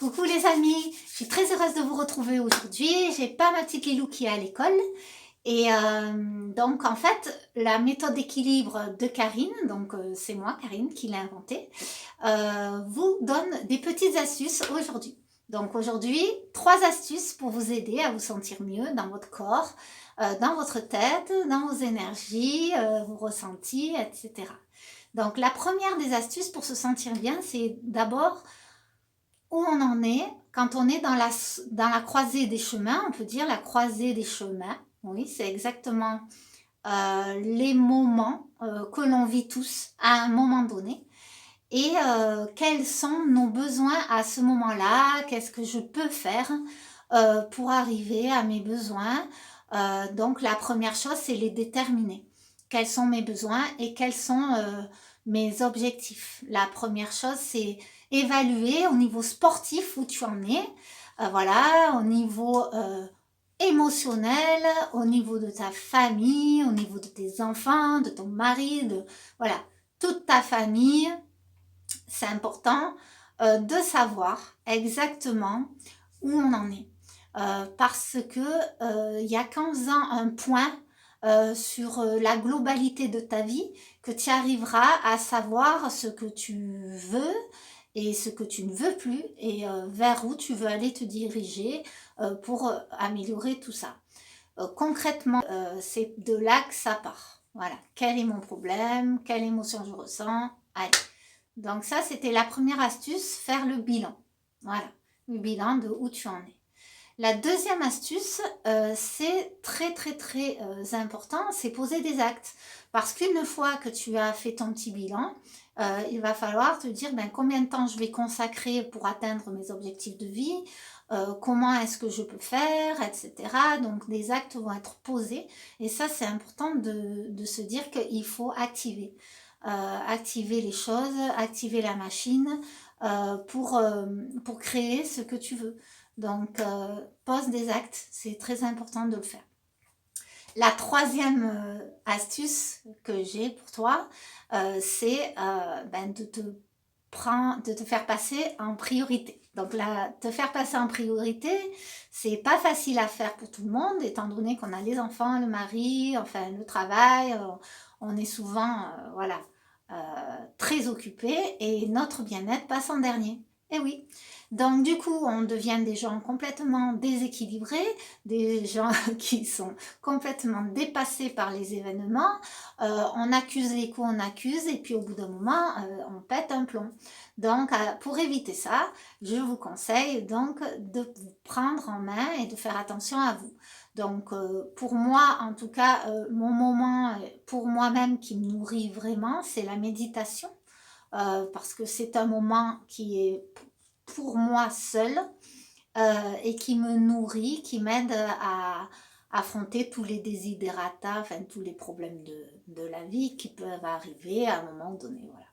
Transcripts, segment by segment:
Coucou les amis, je suis très heureuse de vous retrouver aujourd'hui. J'ai pas ma petite Lilou qui est à l'école. Et donc en fait, la méthode d'équilibre de Karine, donc c'est moi Karine qui l'ai inventée, vous donne des petites astuces aujourd'hui. Donc aujourd'hui, 3 astuces pour vous aider à vous sentir mieux dans votre corps, dans votre tête, dans vos énergies, vos ressentis, etc. Donc la première des astuces pour se sentir bien, c'est d'abord où on en est quand on est dans la croisée des chemins, on peut dire la croisée des chemins. Oui, c'est exactement les moments que l'on vit tous à un moment donné. Et quels sont nos besoins à ce moment-là? Qu'est-ce que je peux faire pour arriver à mes besoins? Donc la première chose, c'est les déterminer. Quels sont mes besoins et quels sont mes objectifs? La première chose, c'est évaluer au niveau sportif où tu en es. Voilà, au niveau émotionnel, au niveau de ta famille, au niveau de tes enfants, de ton mari, de voilà, toute ta famille. C'est important de savoir exactement où on en est. Parce que il y a qu'en faisant un point sur la globalité de ta vie que tu arriveras à savoir ce que tu veux et ce que tu ne veux plus et vers où tu veux aller te diriger pour améliorer tout ça. Concrètement, c'est de là que ça part. Voilà, quel est mon problème, quelle émotion je ressens, allez. Donc ça, c'était la première astuce, faire le bilan. Voilà, le bilan de où tu en es. La deuxième astuce, c'est très important, c'est poser des actes. Parce qu'une fois que tu as fait ton petit bilan, il va falloir te dire combien de temps je vais consacrer pour atteindre mes objectifs de vie, comment est-ce que je peux faire, etc. Donc des actes vont être posés. Et ça, c'est important de se dire qu'il faut activer les choses, activer la machine pour créer ce que tu veux. Donc, pose des actes, c'est très important de le faire. La troisième astuce que j'ai pour toi, c'est de te faire passer en priorité. Donc là, te faire passer en priorité, c'est pas facile à faire pour tout le monde, étant donné qu'on a les enfants, le mari, enfin le travail, on est souvent, voilà, très occupé et notre bien-être passe en dernier. Et oui. Donc du coup, on devient des gens complètement déséquilibrés, des gens qui sont complètement dépassés par les événements. On accuse les coups, on accuse, et puis au bout d'un moment, on pète un plomb. Donc, pour éviter ça, je vous conseille donc de vous prendre en main et de faire attention à vous. Donc, pour moi, en tout cas, mon moment pour moi-même qui me nourrit vraiment, c'est la méditation. Parce que c'est un moment qui est pour moi seul et qui me nourrit, qui m'aide à affronter tous les desiderata, enfin tous les problèmes de la vie qui peuvent arriver à un moment donné. Voilà.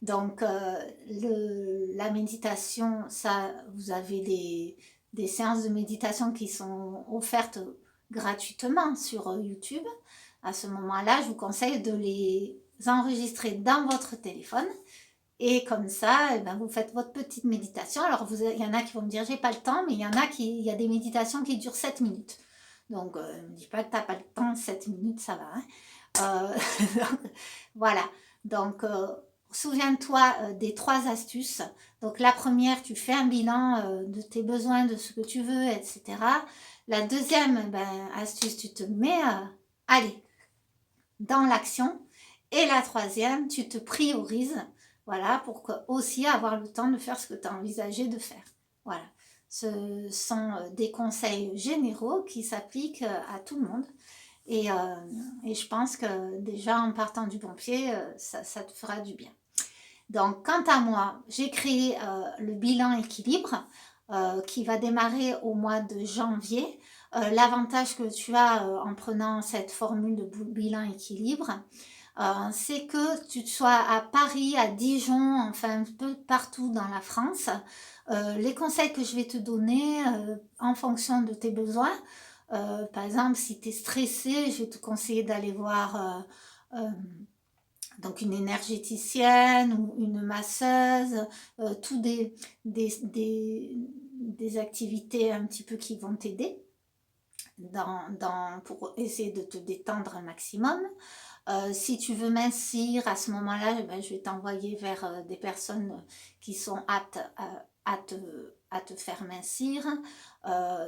Donc la méditation, ça, vous avez des séances de méditation qui sont offertes gratuitement sur YouTube. À ce moment-là, je vous conseille de les enregistrer dans votre téléphone. Et comme ça, vous faites votre petite méditation. Alors, il y en a qui vont me dire, j'ai pas le temps, mais il y a des méditations qui durent 7 minutes. Donc, ne me dis pas que tu n'as pas le temps, 7 minutes, ça va. Hein. Voilà. Donc, souviens-toi des 3 astuces. Donc, la première, tu fais un bilan de tes besoins, de ce que tu veux, etc. La deuxième astuce, tu te mets, allez, dans l'action. Et la troisième, tu te priorises. Voilà, pour aussi avoir le temps de faire ce que tu as envisagé de faire. Voilà, ce sont des conseils généraux qui s'appliquent à tout le monde. Et je pense que déjà en partant du bon pied, ça te fera du bien. Donc, quant à moi, j'ai créé le bilan équilibre qui va démarrer au mois de janvier. L'avantage que tu as en prenant cette formule de bilan équilibre, c'est que tu sois à Paris, à Dijon, enfin un peu partout dans la France. Les conseils que je vais te donner en fonction de tes besoins, par exemple si tu es stressé, je vais te conseiller d'aller voir Donc une énergéticienne ou une masseuse, tous des activités un petit peu qui vont t'aider pour essayer de te détendre un maximum. Si tu veux mincir, à ce moment-là, ben, je vais t'envoyer vers des personnes qui sont aptes à te faire mincir.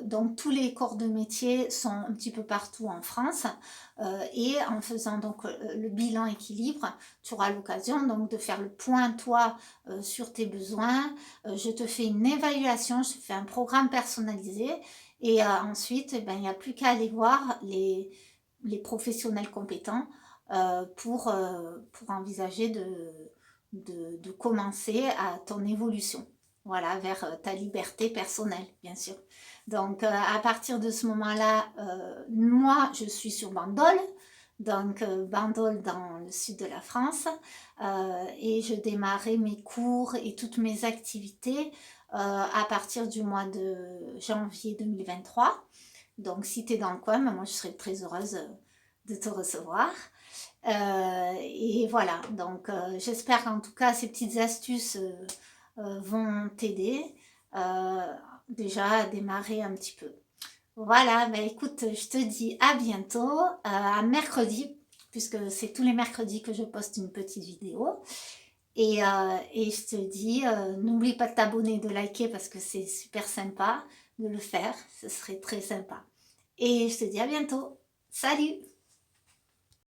Donc tous les corps de métier sont un petit peu partout en France. Et en faisant donc le bilan équilibre, tu auras l'occasion donc de faire le point toi sur tes besoins. Je te fais une évaluation, je te fais un programme personnalisé. Et ensuite, eh ben, il n'y a plus qu'à aller voir les professionnels compétents pour envisager de commencer à ton évolution. Voilà, vers ta liberté personnelle, bien sûr. Donc, à partir de ce moment-là, moi, je suis sur Bandol, donc Bandol dans le sud de la France, et je démarrais mes cours et toutes mes activités à partir du mois de janvier 2023. Donc, si tu es dans le coin, moi, je serais très heureuse de te recevoir. Et voilà, donc j'espère en tout cas ces petites astuces vont t'aider déjà à démarrer un petit peu. Voilà, bah écoute, je te dis à bientôt, à mercredi, puisque c'est tous les mercredis que je poste une petite vidéo. Et je te dis, n'oublie pas de t'abonner, de liker parce que c'est super sympa de le faire, ce serait très sympa. Et je te dis à bientôt. Salut!